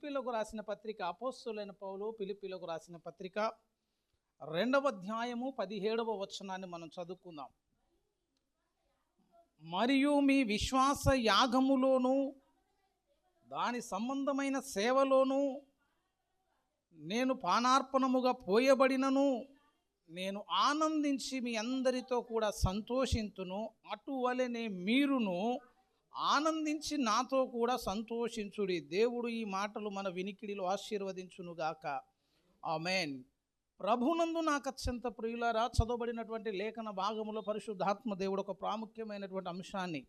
ఫిలిప్పీలకు రాసిన పత్రిక, అపోస్తలుడైన పౌలు ఫిలిప్పీలకు రాసిన పత్రిక 2వ అధ్యాయము 17వ వచనాన్ని మనం చదువుకుందాం. మరియు మీ విశ్వాస యాగములోను దాని సంబంధమైన సేవలోను నేను పానార్పణముగా పోయబడినను నేను ఆనందించి మీ అందరితో కూడా సంతోషింతును, అటువలనే మీరును ఆనందించి నాతో కూడా సంతోషించుడి. దేవుడు ఈ మాటలు మన వినికిడిలో ఆశీర్వదించునుగాక. ఆమేన్. ప్రభునందు నాకు అత్యంత ప్రియులారా, చదవబడినటువంటి లేఖన భాగములో పరిశుద్ధాత్మ దేవుడు ఒక ప్రాముఖ్యమైనటువంటి అంశాన్ని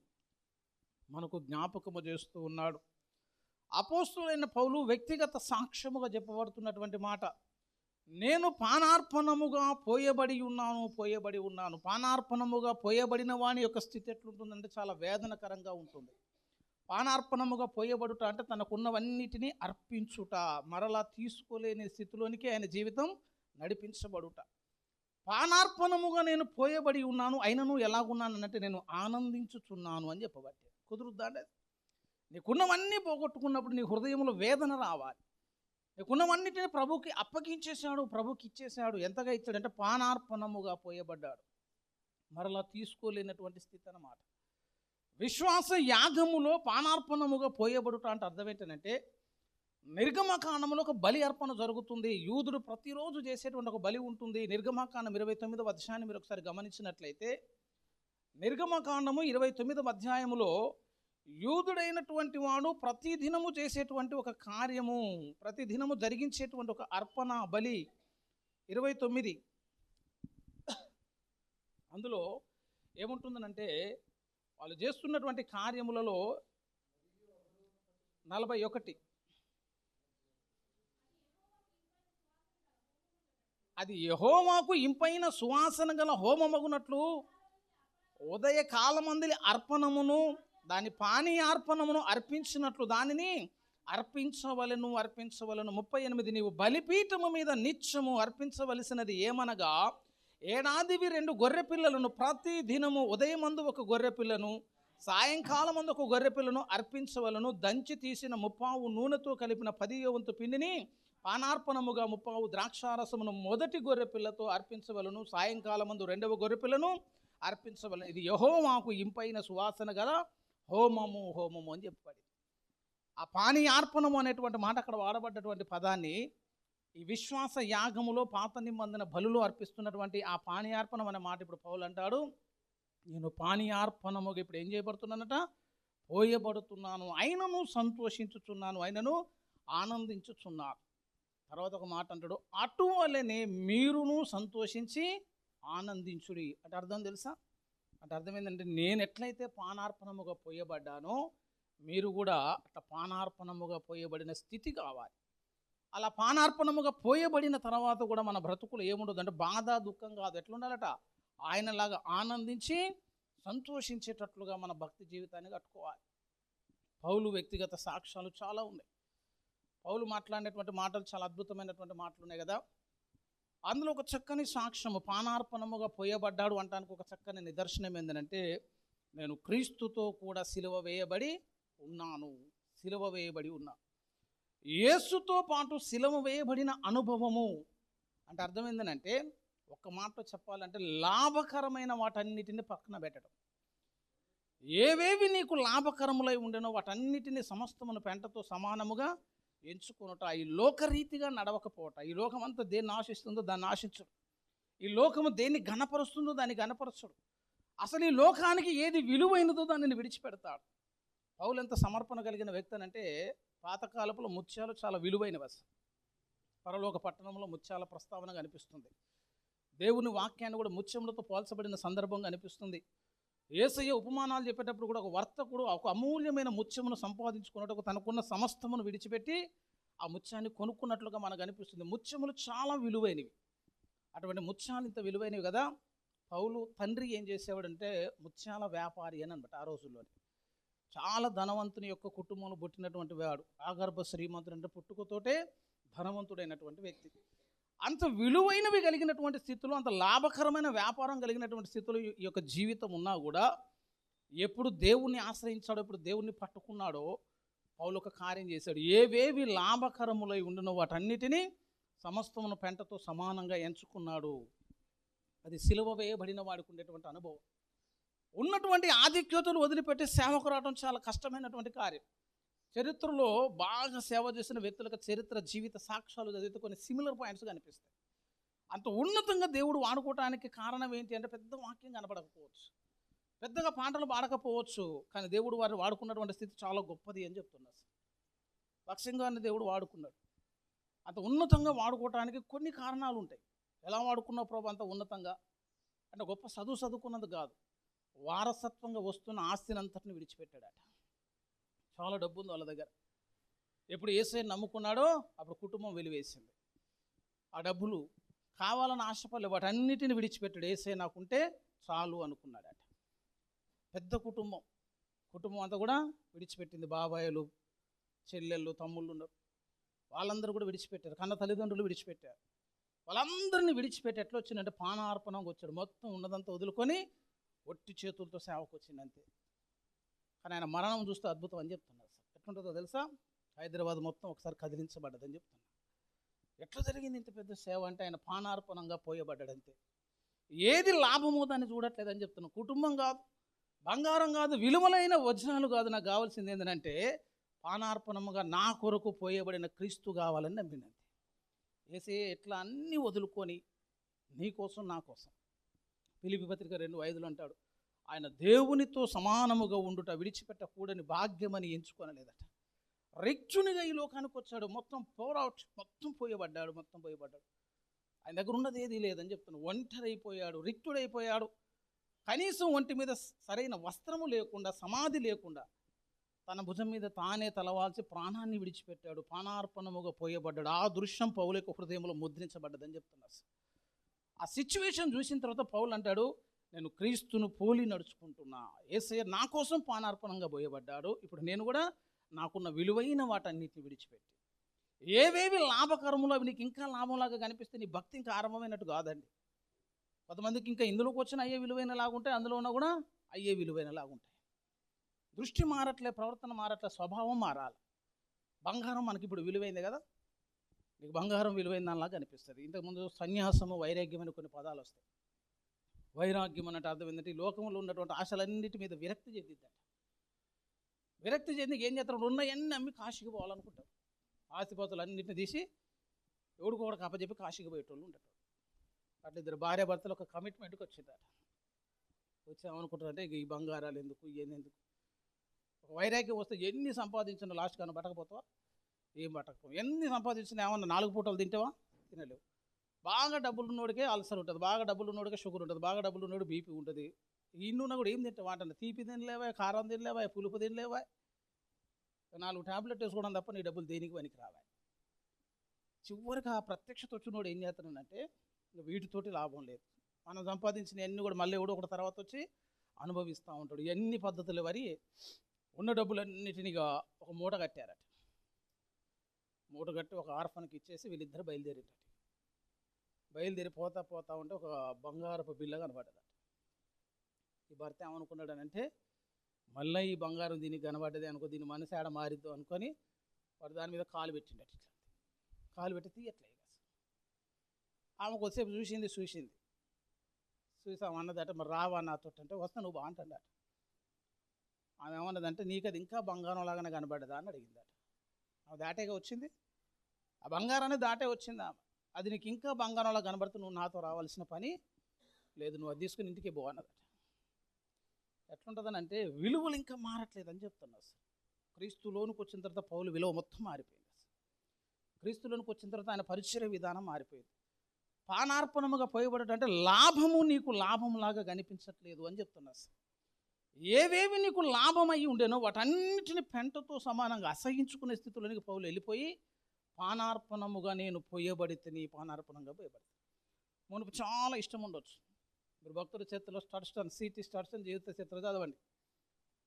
మనకు జ్ఞాపకము చేస్తూ ఉన్నాడు. అపోస్తలుడైన పౌలు వ్యక్తిగత సాక్ష్యముగా చెప్పబడుతున్నటువంటి మాట, నేను పానార్పణముగా పోయబడి ఉన్నాను. పానార్పణముగా పోయబడిన వాని యొక్క స్థితి ఎట్లుంటుందంటే చాలా వేదనకరంగా ఉంటుంది. పానార్పణముగా పోయబడుట అంటే తనకున్నవన్నిటినీ అర్పించుట, మరలా తీసుకోలేని స్థితిలోనికి ఆయన జీవితం నడిపించబడుట. పానార్పణముగా నేను పోయబడి ఉన్నాను, అయినను ఎలాగున్నానంటే నేను ఆనందించుచున్నాను అని చెప్పబట్టే. కుదురుద్దా అంటే నీకున్నవన్నీ పోగొట్టుకున్నప్పుడు నీ హృదయంలో వేదన రావాలి. నీకున్నవన్నిటిని ప్రభుకి అప్పగించేశాడు, ప్రభుకి ఇచ్చేశాడు. ఎంతగా ఇచ్చాడంటే పానార్పణముగా పోయబడ్డాడు, మరలా తీసుకోలేనటువంటి స్థితి అన్నమాట. విశ్వాస యాగములో పానార్పణముగా పోయబడుట అంటే అర్థం ఏంటంటే, నిర్గమకాండములో ఒక బలి అర్పణ జరుగుతుంది. యూదుడు ప్రతిరోజు చేసేటువంటి ఒక బలి ఉంటుంది. నిర్గమకాండం 29వ అధ్యాయాన్ని మీరు ఒకసారి గమనించినట్లయితే, నిర్గమకాండము 29వ అధ్యాయములో యూదుడైనటువంటి వాడు ప్రతిదినము చేసేటువంటి ఒక కార్యము, ప్రతిదినము జరిగించేటువంటి ఒక అర్పణ బలి 29. అందులో ఏముంటుందనంటే వాళ్ళు చేస్తున్నటువంటి కార్యములలో 41, అది యెహోవాకు ఇంపైన సువాసన గల హోమమగునట్లు ఉదయకాలమందలి అర్పణమును దాని పానీయార్పణమును అర్పించినట్లు దానిని అర్పించవలను. 38, నీవు బలిపీఠము మీద నిత్యము అర్పించవలసినది ఏమనగా, ఏడాదివి 2 గొర్రె పిల్లలను, ప్రతి దినము ఉదయమందు ఒక గొర్రె పిల్లను, సాయంకాలమందు ఒక గొర్రె పిల్లను అర్పించవలను. దంచి తీసిన 30 నూనెతో కలిపిన 10వ వంతు పిండిని పానార్పణముగా 30 ద్రాక్షారసమును మొదటి గొర్రె పిల్లతో అర్పించవలను. సాయంకాలమందు 2వ గొర్రె పిల్లను అర్పించవలను. ఇది యెహోవాకు ఇంపైన సువాసన గల హోమము అని చెప్పబడి, ఆ పానీయార్పణము అనేటువంటి మాట అక్కడ వాడబడ్డటువంటి పదాన్ని ఈ విశ్వాస యాగములో పాత నిబంధన బలులో అర్పిస్తున్నటువంటి ఆ పానీయార్పణం అనే మాట ఇప్పుడు పౌలు అంటాడు, నేను పానీయార్పణముగా ఇప్పుడు ఏం చేయబడుతున్నానట, పోయబడుతున్నాను, అయినను సంతోషించుచున్నాను, అయినను ఆనందించుచున్నాను. తర్వాత ఒక మాట అంటాడు, అటువలనే మీరును సంతోషించి ఆనందించుడి. అంటే అర్థం తెలుసా? అంటే అర్థం ఏంటంటే, నేను ఎట్లయితే పానార్పణముగా పోయబడ్డానో మీరు కూడా అట్లా పానార్పణముగా పోయబడిన స్థితి కావాలి. అలా పానార్పణముగా పోయబడిన తర్వాత కూడా మన బ్రతుకులు ఏముండదు అంటే బాధ దుఃఖం కాదు. ఎట్లుండాలట, ఆయనలాగా ఆనందించి సంతోషించేటట్లుగా మన భక్తి జీవితాన్ని కట్టుకోవాలి. పౌలు వ్యక్తిగత సాక్ష్యాలు చాలా ఉన్నాయి. పౌలు మాట్లాడినటువంటి మాటలు చాలా అద్భుతమైనటువంటి మాటలు ఉన్నాయి కదా. అందులో ఒక చక్కని సాక్ష్యము, పానార్పణముగా పోయబడ్డాడు అంటానికి ఒక చక్కని నిదర్శనం ఏంటంటే, నేను క్రీస్తుతో కూడా సిలువ వేయబడి ఉన్నాను. యేసుతో పాటు సిలువ వేయబడిన అనుభవము అంటే అర్థం ఏంటంటే, ఒక మాటలో చెప్పాలంటే లాభకరమైన వాటన్నిటిని పక్కన పెట్టడం. ఏవేవి నీకు లాభకరములై ఉండెనో వాటన్నిటిని సమస్తమును పెంటతో సమానముగా ఎంచుకున్నట, ఈ లోకరీతిగా నడవకపోవట. ఈ లోకం అంతా దేన్ని ఆశిస్తుందో దాన్ని ఆశించడు, ఈ లోకము దేన్ని ఘనపరుస్తుందో దాన్ని ఘనపరచడు. అసలు ఈ లోకానికి ఏది విలువైనదో దానిని విడిచిపెడతాడు. పౌలు ఎంత సమర్పణ కలిగిన వ్యక్తి అంటే, పాతకాలపులో ముత్యాలు చాలా విలువైనవి. అసలు పరలోక పట్టణంలో ముత్యాల ప్రస్తావన కనిపిస్తుంది. దేవుని వాక్యాన్ని కూడా ముత్యములతో పోల్చబడిన సందర్భంగా అనిపిస్తుంది. యేసయ్య ఉపమానాలు చెప్పేటప్పుడు కూడా ఒక వర్తకుడు ఒక అమూల్యమైన ముత్యమును సంపాదించుకున్నట్టు తనకున్న సమస్తమును విడిచిపెట్టి ఆ ముత్యాన్ని కొనుక్కున్నట్లుగా మనకు అనిపిస్తుంది. ముత్యములు చాలా విలువైనవి. అటువంటి ముత్యాలు ఇంత విలువైనవి కదా. పౌలు తండ్రి ఏం చేసేవాడంటే ముత్యాల వ్యాపారి అని అనమాట. ఆ రోజుల్లోనే చాలా ధనవంతుని యొక్క కుటుంబంలో పుట్టినటువంటి వాడు, ఆగర్భ శ్రీమంతుడు అంటే పుట్టుకతోటే ధనవంతుడైనటువంటి వ్యక్తి. అంత విలువైనవి కలిగినటువంటి స్థితిలో, అంత లాభకరమైన వ్యాపారం కలిగినటువంటి స్థితిలో ఈ యొక్క జీవితం ఉన్నా కూడా ఎప్పుడు దేవుణ్ణి ఆశ్రయించాడో, ఎప్పుడు దేవుణ్ణి పట్టుకున్నాడో, పౌలు ఒక కార్యం చేశాడు. ఏవేవి లాభకరములై ఉండునో వాటన్నిటినీ సమస్తమును పెంటతో సమానంగా ఎంచుకున్నాడు. అది సిలువ వేయబడిన వాడికి ఉండేటువంటి అనుభవం. ఉన్నటువంటి ఆధిక్యతలు వదిలిపెట్టి సేవకు రావడం చాలా కష్టమైనటువంటి కార్యం. చరిత్రలో బాగా సేవ చేసిన వ్యక్తులకు చరిత్ర జీవిత సాక్ష్యాలు చదివితే కొన్ని సిమిలర్ పాయింట్స్ కనిపిస్తాయి. అంత ఉన్నతంగా దేవుడు వాడుకోవటానికి కారణం ఏంటి అంటే పెద్ద వాక్యం కనపడకపోవచ్చు, పెద్దగా పాటలు పాడకపోవచ్చు, కానీ దేవుడు వారిని వాడుకున్నటువంటి స్థితి చాలా గొప్పది అని చెప్తున్నారు. లక్ష్యంగానే దేవుడు వాడుకున్నాడు. అంత ఉన్నతంగా వాడుకోవటానికి కొన్ని కారణాలు ఉంటాయి. ఎలా వాడుకున్నావు ప్రభు అంత ఉన్నతంగా అంటే గొప్ప చదువుకున్నది కాదు, వారసత్వంగా వస్తున్న ఆస్తిని అంతటిని విడిచిపెట్టాడట. చాలా డబ్బు ఉంది వాళ్ళ దగ్గర. ఎప్పుడు యేసయ్యను నమ్ముకున్నాడో అప్పుడు కుటుంబం వెలివేసింది. ఆ డబ్బులు కావాలని ఆశపడలే, వాటన్నిటిని విడిచిపెట్టాడు. యేసయ్య నాకుంటే చాలు అనుకున్నాడట. పెద్ద కుటుంబం అంతా కూడా విడిచిపెట్టింది. బాబాయిలు, చెల్లెళ్ళు, తమ్ముళ్ళు ఉన్నారు, వాళ్ళందరూ కూడా విడిచిపెట్టారు. కన్న తల్లిదండ్రులు విడిచిపెట్టారు. వాళ్ళందరినీ విడిచిపెట్టి ఎట్లా వచ్చిందంటే పానార్పణంగా వచ్చాడు. మొత్తం ఉన్నదంతా వదులుకొని ఒట్టి చేతులతో సేవకు వచ్చింది అంతే. కానీ ఆయన మరణం చూస్తే అద్భుతం అని చెప్తున్నారు. ఎట్లుంటుందో తెలుసా? హైదరాబాద్ మొత్తం ఒకసారి కదిలించబడ్డదని చెప్తున్నారు. ఎట్లా జరిగింది ఇంత పెద్ద సేవ అంటే ఆయన పానార్పణంగా పోయబడ్డాడంతే. ఏది లాభమో దాన్ని చూడట్లేదని చెప్తున్నాను. కుటుంబం కాదు, బంగారం కాదు, విలువలైన వజ్రాలు కాదు, నాకు కావాల్సింది ఏంటంటే పానార్పణముగా నా కొరకు పోయబడిన క్రీస్తు కావాలని నమ్మినంతే. యేసయ్య ఎట్లా అన్నీ వదులుకొని నీ కోసం నా కోసం. ఫిలిప్పీ పత్రిక 2:5 అంటాడు, ఆయన దేవునితో సమానముగా ఉండుట విడిచిపెట్టకూడని భాగ్యమని ఎంచుకొనలేదట. రిక్చునిగా ఈ లోకానికి వచ్చాడు. మొత్తం మొత్తం పోయబడ్డాడు. ఆయన దగ్గర ఉన్నది ఏదీ లేదని చెప్తున్నాడు. ఒంటరైపోయాడు, రిక్తుడైపోయాడు. కనీసం ఒంటి మీద సరైన వస్త్రము లేకుండా, సమాధి లేకుండా తన భుజం మీద తానే తలవాల్చి ప్రాణాన్ని విడిచిపెట్టాడు. పానార్పణముగా పోయబడ్డాడు. ఆ దృశ్యం పౌలు యొక్క హృదయంలో ముద్రించబడ్డదని చెప్తున్నారు. ఆ సిచ్యువేషన్ చూసిన తర్వాత పౌలు అంటాడు, నేను క్రీస్తును పోలి నడుచుకుంటున్నా. యేసయ్య నా కోసం పానార్పణంగా పోయబడ్డాడు. ఇప్పుడు నేను కూడా నాకున్న విలువైన వాటన్నిటిని విడిచిపెట్టి ఏవేవి లాభకరములో అవి నీకు ఇంకా లాభంలాగా కనిపిస్తే నీ భక్తి ఇంకా ఆరంభమైనట్టు కాదండి. కొంతమందికి ఇంకా ఇందులోకి వచ్చిన అయ్యే విలువైన లాగుంటాయి, అందులో ఉన్నా కూడా అయ్యే విలువైన లాగుంటాయి. దృష్టి మారట్లే, ప్రవర్తన మారట్లే, స్వభావం మారాలి. బంగారం మనకి ఇప్పుడు విలువైంది కదా, నీకు బంగారం విలువైన దానిలాగా అనిపిస్తుంది. ఇంతకుముందు సన్యాసము, వైరాగ్యం అని కొన్ని పదాలు వస్తాయి. వైరాగ్యం అన్నట్టు అర్థం ఏంటంటే ఈ లోకంలో ఉన్నటువంటి ఆశలన్నిటి మీద విరక్తి చెందిద్దట. విరక్తి చెంది ఏం చేస్తారు, ఉన్నవన్నీ అమ్మి కాశీకి పోవాలనుకుంటారు. ఆస్తిపాతులు అన్నింటిని తీసి ఎవడికోడికి అప్పచెప్పి కాశీకి పోయేటోళ్ళు ఉంటారు. అట్లా ఇద్దరు భార్య భర్తలు ఒక కమిట్మెంట్కి వచ్చిందట. వచ్చామనుకుంటారంటే ఈ బంగారాలు ఎందుకు, ఇవన్నీ ఎందుకు. ఒక వైరాగ్యం వస్తే ఎన్ని సంపాదించిన లాస్ట్ కన్నా బతకపోతావా, ఏం బతకపో. ఎన్ని సంపాదించినా ఏమన్నా 4 పూటలు తింటావా, తినలేవు. బాగా డబ్బులు ఉన్నోడికే అల్సర్ ఉంటుంది, బాగా డబ్బులు ఉన్నోడికే షుగర్ ఉంటుంది, బాగా డబ్బులు ఉన్నోడు బీపీ ఉంటుంది. ఇన్నున్నా కూడా ఏం తింటావా అంటే తీపి తినలేవా, కారం తినలేవా, పులుపు తినలేవా, 4 ట్యాబ్లెట్ వేసుకోవడం తప్ప నీ డబ్బులు దేనికి పనికి రావా. చివరికి ఆ ప్రత్యక్షత వచ్చినోడు ఏం చేస్తున్నాడంటే వీటితోటి లాభం లేదు, మనం సంపాదించిన అన్ని కూడా మళ్ళీ ఎవడో ఒకటి తర్వాత వచ్చి అనుభవిస్తూ ఉంటాడు. ఎన్ని పద్ధతులు వరి ఉన్న డబ్బులన్నిటినిగా ఒక మూట కట్టారట. మూట కట్టి ఒక ఆర్ఫన్కి ఇచ్చేసి వీళ్ళిద్దరు బయలుదేరి పోతా ఉంటే ఒక బంగారపు బిల్ల కనబడ్డదట. ఈ భర్త ఏమనుకున్నాడనంటే మళ్ళీ ఈ బంగారం దీనికి కనబడ్డది అనుకో, దీని మనసు ఆడ మారిద్దు అనుకొని వాడు దాని మీద కాలు పెట్టిండట. ఇట్లా కాలు పెట్టి తీయట్లేదు. ఆమె కొద్దిసేపు చూసింది అన్నదట, మరి రావా నాతో అంటే వస్తా నువ్వు బాగుంటాడట. ఆమె ఏమన్నదంటే నీకు అది ఇంకా బంగారం లాగానే కనబడ్డదా అని అడిగిందట. ఆమె దాటేగా వచ్చింది, ఆ బంగారాన్ని దాటే వచ్చింది ఆమె. అది నీకు ఇంకా బంగారంలా కనబడుతూ నువ్వు నాతో రావాల్సిన పని లేదు, నువ్వు అది తీసుకుని ఇంటికి పో అన్నదట. ఎట్లుంటుందని అంటే విలువలు ఇంకా మారట్లేదని చెప్తున్నారు. క్రీస్తులోనికి వచ్చిన తర్వాత పౌలు విలువ మొత్తం మారిపోయింది. క్రీస్తులోనికి వచ్చిన తర్వాత ఆయన పరిచయ విధానం మారిపోయింది. పానార్పణముగా పోయబడటం అంటే లాభము నీకు లాభంలాగా కనిపించట్లేదు అని చెప్తున్నారు. ఏవేవి నీకు లాభమై ఉండేనో వాటన్నిటిని పెంటతో సమానంగా అసహించుకునే స్థితిలోనికి పౌలు వెళ్ళిపోయి పానార్పణముగా నేను పోయబడితే పానార్పణంగా పోయబడితే. మనకు చాలా ఇష్టం ఉండొచ్చు, మీరు భక్తుల చేతిలో సిటీ స్టార్ట్స్ జీవిత చరిత్ర చదవండి.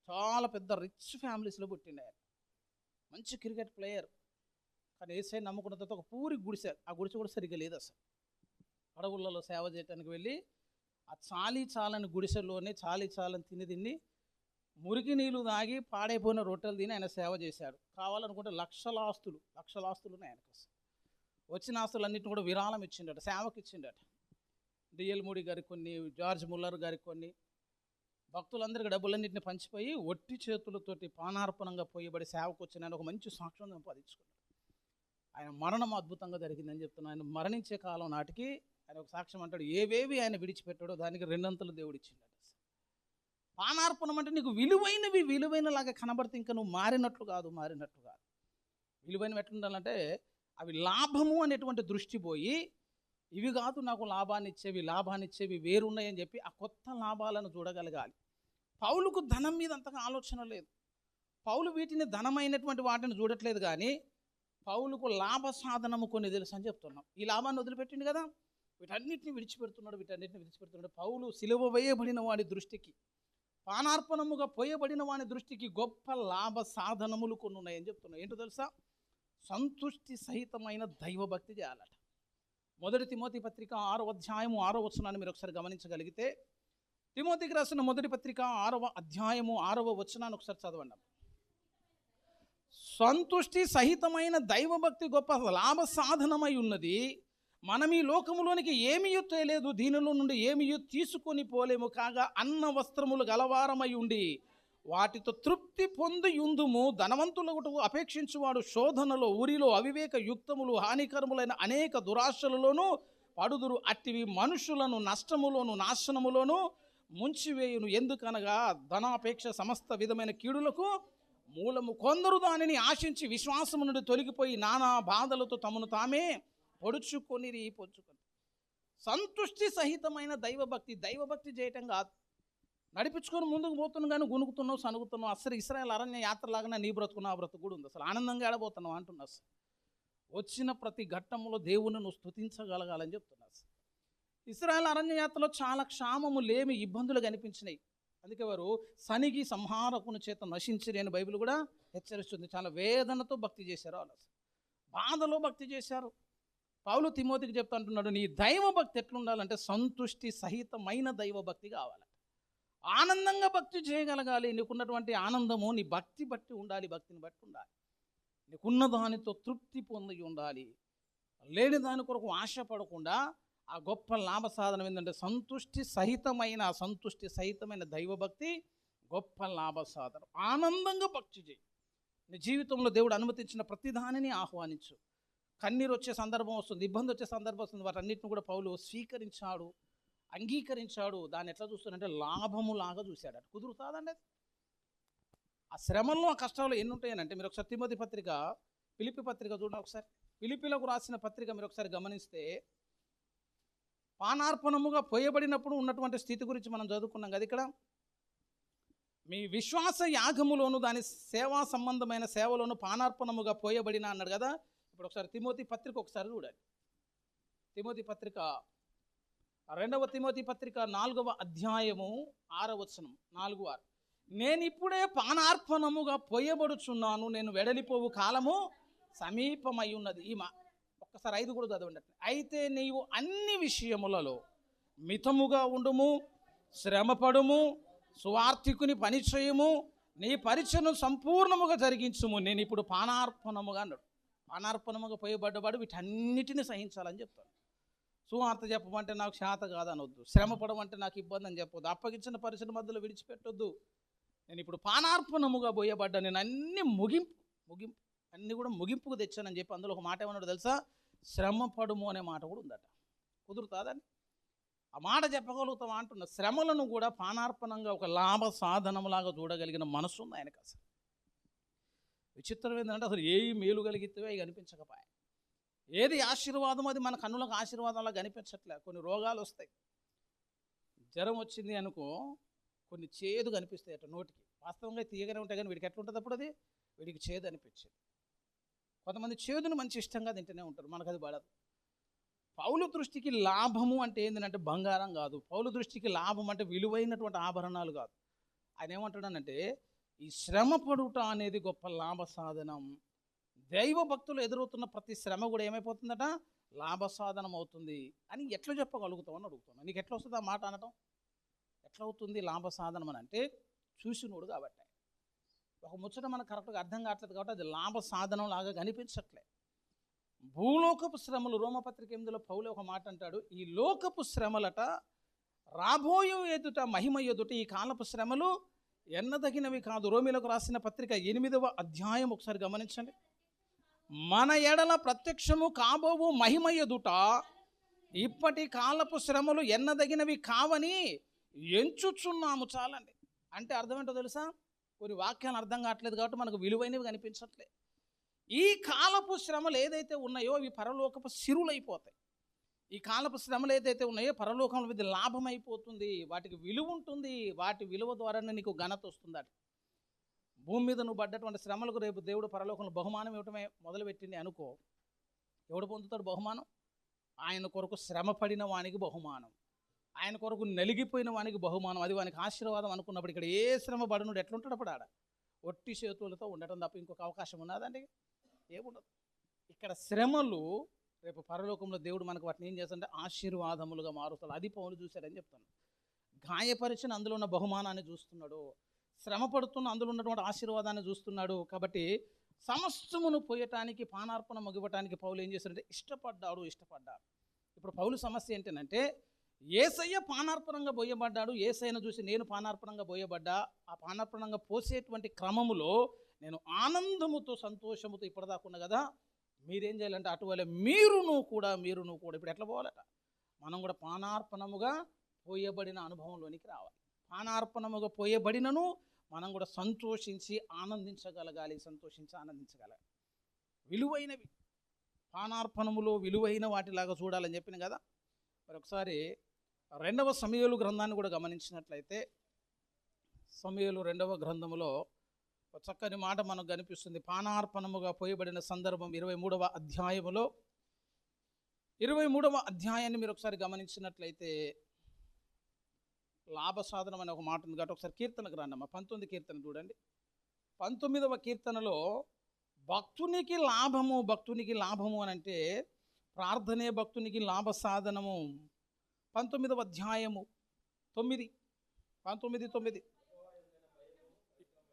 చాలా పెద్ద రిచ్ ఫ్యామిలీస్లో పుట్టిండు ఆయన, మంచి క్రికెట్ ప్లేయర్. కానీ యేసయ్య నమ్ముకున్న తర్వాత ఒక పూరి గుడిసె, ఆ గుడిసె కూడా సరిగ్గా లేదు అసలు. అడవులలో సేవ చేయడానికి వెళ్ళి ఆ చాలని గుడిసెల్లోనే చాలని తిని మురికి నీళ్లు తాగి పాడైపోయిన రొట్టెలు తిని ఆయన సేవ చేశాడు. కావాలనుకుంటే లక్షల ఆస్తులు ఉన్నాయి ఆయనకు. వచ్చిన ఆస్తులన్నింటిని కూడా విరాళం ఇచ్చిండట, సేవకు ఇచ్చిండట. డిఎల్ మూడి గారికి కొన్ని, జార్జ్ ముల్లర్ గారికి కొన్ని, భక్తులందరికీ డబ్బులన్నింటిని పంచిపోయి ఒట్టి చేతులతోటి పానార్పణంగా పోయబడి సేవకు వచ్చిన ఆయన ఒక మంచి సాక్ష్యం సంపాదించుకున్నాడు. ఆయన మరణం అద్భుతంగా జరిగిందని చెప్తున్నాను. ఆయన మరణించే కాలం నాటికి ఆయన ఒక సాక్ష్యం అంటాడు, ఏవేవి ఆయన విడిచిపెట్టాడో దానికి 2 అంతలు దేవుడు ఇచ్చిండట. పానార్పణం అంటే నీకు విలువైనలాగా కనబడితే ఇంకా నువ్వు మారినట్లు కాదు. విలువైనవి ఎట్లుండాలంటే అవి లాభము అనేటువంటి దృష్టి పోయి, ఇవి కాదు నాకు లాభాన్ని ఇచ్చేవి వేరున్నాయని చెప్పి ఆ కొత్త లాభాలను చూడగలగాలి. పౌలుకు ధనం మీద అంతగా ఆలోచన లేదు. పౌలు వీటిని ధనమైనటువంటి వాటిని చూడట్లేదు, కానీ పౌలుకు లాభ సాధనము కొన్ని తెలుసు అని చెప్తున్నాం. ఈ లాభాన్ని వదిలిపెట్టిండు కదా, వీటన్నిటిని విడిచిపెడుతున్నాడు. పౌలు సిలువ వేయబడిన వాడి దృష్టికి, పానార్పణముగా పోయబడిన వాడి దృష్టికి గొప్ప లాభ సాధనములు కొన్ని ఉన్నాయని చెప్తున్నాడు. ఏంటో తెలుసా? సంతుష్టి సహితమైన దైవభక్తి చేయాలట. 1 తిమోతి పత్రిక 6వ అధ్యాయము 6వ వచనాన్ని మీరు ఒకసారి గమనించగలిగితే, తిమోతికి రాసిన 1 పత్రిక 6వ అధ్యాయము 6వ వచనాన్ని ఒకసారి చదవండి. సంతుష్టి సహితమైన దైవభక్తి గొప్ప లాభ సాధనమై ఉన్నది. మనం ఈ లోకములోనికి ఏమీయూ తేలేదు, దీనిలో నుండి ఏమీయూ తీసుకొని పోలేము. కాగా అన్న వస్త్రములు గలవారమై ఉండి వాటితో తృప్తి పొంది యుందుము. ధనవంతులకు అపేక్షించువాడు శోధనలో, ఊరిలో, అవివేక యుక్తములు, హానికరములైన అనేక దురాశలలోనూ పడుదురు. అట్టివి మనుషులను నష్టములోను నాశనములోను ముంచివేయును. ఎందుకనగా ధనాపేక్ష సమస్త విధమైన కీడులకు మూలము. కొందరు దానిని ఆశించి విశ్వాసము నుండి తొలగిపోయి నానా బాధలతో తమను తామే పొడుచుకొని. సంతుష్టి సహితమైన దైవభక్తి చేయటం కాదు. నడిపించుకొని ముందుకు పోతున్నావు కానీ గునుకుతున్నావు, సనుగుతున్నావు. అసలు ఇశ్రాయేల్ అరణ్య యాత్రలాగానే నీ బ్రతుకున్న ఆ బ్రతుకు కూడా ఉంది. అసలు ఆనందంగా ఆడబోతున్నావు అంటున్నా. వచ్చిన ప్రతి ఘట్టంలో దేవుని నువ్వు స్తుతించగలగాలని చెప్తున్నా. ఇశ్రాయేల్ అరణ్య యాత్రలో చాలా క్షామము, లేమి, ఇబ్బందులు కనిపించినాయి. అందుకే వారు సనిగి సంహారకుని చేత నశించిరి అని బైబిల్ కూడా హెచ్చరిస్తుంది. చాలా వేదనతో భక్తి చేశారు, వాళ్ళు బాధలో భక్తి చేశారు. పౌలు తిమోతికి చెప్తా అంటున్నాడు, నీ దైవభక్తి ఎట్లుండాలంటే సంతుష్టి సహితమైన దైవభక్తి కావాలి. ఆనందంగా భక్తి చేయగలగాలి. నీకున్నటువంటి ఆనందము నీ భక్తి బట్టి ఉండాలి, భక్తిని బట్టి ఉండాలి. నీకున్న దానితో తృప్తి పొంది ఉండాలి. లేని దాని కొరకు ఆశపడకుండా ఆ గొప్ప లాభ సాధనం ఏంటంటే సంతుష్టి సహితమైన దైవభక్తి గొప్ప లాభ సాధనం. ఆనందంగా భక్తి చేయి. నీ జీవితంలో దేవుడు అనుమతించిన ప్రతిదానిని ఆహ్వానించు. కన్నీరు వచ్చే సందర్భం వస్తుంది, ఇబ్బంది వచ్చే సందర్భం వస్తుంది. వాటన్నిటిని కూడా పౌలు స్వీకరించాడు, అంగీకరించాడు. దాన్ని ఎట్లా చూస్తాడంటే లాభములాగా చూశాడు. అటు కుదురుతాదండి. ఆ శ్రమల్లో, ఆ కష్టాలు ఎన్ని ఉంటాయనంటే, మీరు ఒకసారి తిమోతి పత్రిక, ఫిలిప్పి పత్రిక చూడండి ఒకసారి. ఫిలిప్పీలకు రాసిన పత్రిక మీరు ఒకసారి గమనిస్తే, పానార్పణముగా పోయబడినప్పుడు ఉన్నటువంటి స్థితి గురించి మనం చదువుకున్నాం కదా. ఇక్కడ మీ విశ్వాస యాగములోను దాని సేవా సంబంధమైన సేవలోను పానార్పణముగా పోయబడిన అన్నాడు కదా. ఇప్పుడు ఒకసారి తిమోతి పత్రిక ఒకసారి చూడండి. తిమోతి పత్రిక 2వ తిమోతి పత్రిక 4వ అధ్యాయము 6వ వచనం, 4:6. నేనిప్పుడే పానార్పణముగా పోయబడుచున్నాను, నేను వెడలిపోవు కాలము సమీపమై ఉన్నది. ఒక్కసారి 5 కూడా చదవండి. అయితే నీవు అన్ని విషయములలో మితముగా ఉండుము, శ్రమపడుము, సువార్థికుని పని చేయము, నీ పరిచయను సంపూర్ణముగా జరిగించుము. నేను ఇప్పుడు పానార్పణముగా అన్నాడు. పానార్పణముగా పోయబడ్డవాడు వీటన్నిటిని సహించాలని చెప్తాను. సువార్త చెప్పమంటే నాకు శాత కాదనొద్దు, శ్రమపడమంటే నాకు ఇబ్బంది అని చెప్పొద్దు, అప్పగించిన పరిచయ మధ్యలో విడిచిపెట్టొద్దు. నేను ఇప్పుడు పానార్పణముగా పోయబడ్డా, నేను అన్ని అన్నీ కూడా ముగింపుకు తెచ్చానని చెప్పి అందులో ఒక మాట ఏమన్నాడు తెలుసా? శ్రమపడుము అనే మాట కూడా ఉందట. కుదురుతాదని ఆ మాట చెప్పగలుగుతామా అంటున్న. శ్రమలను కూడా పానార్పణంగా ఒక లాభ సాధనములాగా చూడగలిగిన మనసు ఉంది ఆయనకు. అసలు విచిత్రం ఏంటంటే అసలు ఏ మేలు కలిగితే అవి కనిపించకపోయా. ఏది ఆశీర్వాదం అది మన కన్నులకు ఆశీర్వాదంలా కనిపించట్లే. కొన్ని రోగాలు వస్తాయి. జ్వరం వచ్చింది అనుకో, కొన్ని చేదు కనిపిస్తాయి అట నోటికి. వాస్తవంగా తీయగానే ఉంటాయి, కానీ వీడికి ఎట్లా ఉంటుంది అప్పుడు అది? వీడికి చేదు అనిపించేది. కొంతమంది చేదును మంచి ఇష్టంగా తింటూనే ఉంటారు, మనకు అది పడదు. పౌలు దృష్టికి లాభము అంటే ఏంటంటే బంగారం కాదు. పౌలు దృష్టికి లాభం అంటే విలువైనటువంటి ఆభరణాలు కాదు. ఆయన ఏమంటాడనంటే ఈ శ్రమ పడుట అనేది గొప్ప లాభ సాధనం. దైవ భక్తులు ఎదురవుతున్న ప్రతి శ్రమ కూడా ఏమైపోతుందట? లాభ సాధనం అవుతుంది అని ఎట్లా చెప్పగలుగుతావు అని అడుగుతాను. నీకు ఎట్లా వస్తుంది ఆ మాట అనటం? ఎట్లా అవుతుంది లాభ సాధనం అని అంటే, చూసినోడు కాబట్టి. ఒక ముచ్చట మనకు కరెక్ట్గా అర్థం కావట్లేదు కాబట్టి అది లాభ సాధనం లాగా కనిపించట్లే. భూలోకపు శ్రమలు, రోమపత్రిక 8లో పౌలు ఒక మాట అంటాడు, ఈ లోకపు శ్రమలట రాబోయే ఎదుట మహిమ ఎదుట ఈ కాలపు శ్రమలు ఎన్నదగినవి కాదు. రోమీలకు రాసిన పత్రిక 8వ అధ్యాయం ఒకసారి గమనించండి. మన ఎడల ప్రత్యక్షము కాబోవు మహిమ ఎదుట ఇప్పటి కాలపు శ్రమలు ఎన్నదగినవి కావని ఎంచుచున్నాము. చాలండి. అంటే అర్థం ఏంటో తెలుసా? కొన్ని వాక్యాలు అర్థం కావట్లేదు కాబట్టి మనకు విలువైనవి కనిపించట్లేదు. ఈ కాలపు శ్రమలు ఏదైతే ఉన్నాయో అవి పరలోకపు సిరులైపోతాయి. ఈ కాలపు శ్రమలు ఏదైతే ఉన్నాయో పరలోకంలో ఇది లాభం అయిపోతుంది, వాటికి విలువ ఉంటుంది, వాటి విలువ ద్వారానే నీకు ఘనత వస్తుంది. అటు భూమి మీద నువ్వు పడ్డటువంటి శ్రమలకు రేపు దేవుడు పరలోకంలో బహుమానం ఇవ్వటమే మొదలుపెట్టింది అనుకో, ఎవడు పొందుతాడు బహుమానం? ఆయన కొరకు శ్రమ పడిన వానికి బహుమానం, ఆయన కొరకు నలిగిపోయిన వానికి బహుమానం, అది వానికి ఆశీర్వాదం అనుకున్నప్పుడు ఇక్కడ ఏ శ్రమ పడినోడు ఎట్లుంటాడు? అప్పుడు ఆడ ఒట్టి చేతులతో ఉండటం తప్ప ఇంకొక అవకాశం ఉన్నదండి? ఏముండదు. ఇక్కడ శ్రమలు రేపు పరలోకంలో దేవుడు మనకు వాటిని ఏం చేస్తాడంటే ఆశీర్వాదములుగా మారుతాడు. అది పౌలు చూశాడని చెప్తాను. గాయపరిచిన అందులో ఉన్న బహుమానాన్ని చూస్తున్నాడు, శ్రమ పడుతున్న అందులో ఉన్నటువంటి ఆశీర్వాదాన్ని చూస్తున్నాడు. కాబట్టి సమస్తమును పోయటానికి పానార్పణ ఇవ్వటానికి పౌలు ఏం చేశాడంటే ఇష్టపడ్డాడు. ఇప్పుడు పౌలు సమస్య ఏంటంటే యేసయ్య పానార్పణంగా పోయబడ్డాడు, యేసయ్యను చూసి నేను పానార్పణంగా పోయబడ్డా. ఆ పానార్పణంగా పోసేటువంటి క్రమములో నేను ఆనందముతో సంతోషముతో ఇప్పటిదాకా ఉన్నా కదా, మీరేం చేయాలంటే అటువలే మీరును కూడా ఇప్పుడు ఎట్లా పోవాలట? మనం కూడా పానార్పణముగా పోయబడిన అనుభవంలోనికి రావాలి. పానార్పణముగా పోయబడినను మనం కూడా సంతోషించి ఆనందించగలగాలి. విలువైనవి పానార్పణములో విలువైన వాటిలాగా చూడాలని చెప్పిన కదా. మరి ఒకసారి 2వ సమూయేలు గ్రంథాన్ని కూడా గమనించినట్లయితే సమూయేలు 2వ గ్రంథములో ఒక చక్కని మాట మనకు కనిపిస్తుంది. పానార్పణముగా పోయబడిన సందర్భం 23వ అధ్యాయములో 23వ అధ్యాయాన్ని మీరు ఒకసారి గమనించినట్లయితే లాభ సాధనం అనే ఒక మాట ఉంది కాబట్టి ఒకసారి కీర్తనకు రండమ్మ. 19 కీర్తన చూడండి. 19వ కీర్తనలో భక్తునికి లాభము అని అంటే ప్రార్థనే భక్తునికి లాభ సాధనము. 19వ అధ్యాయము 19:9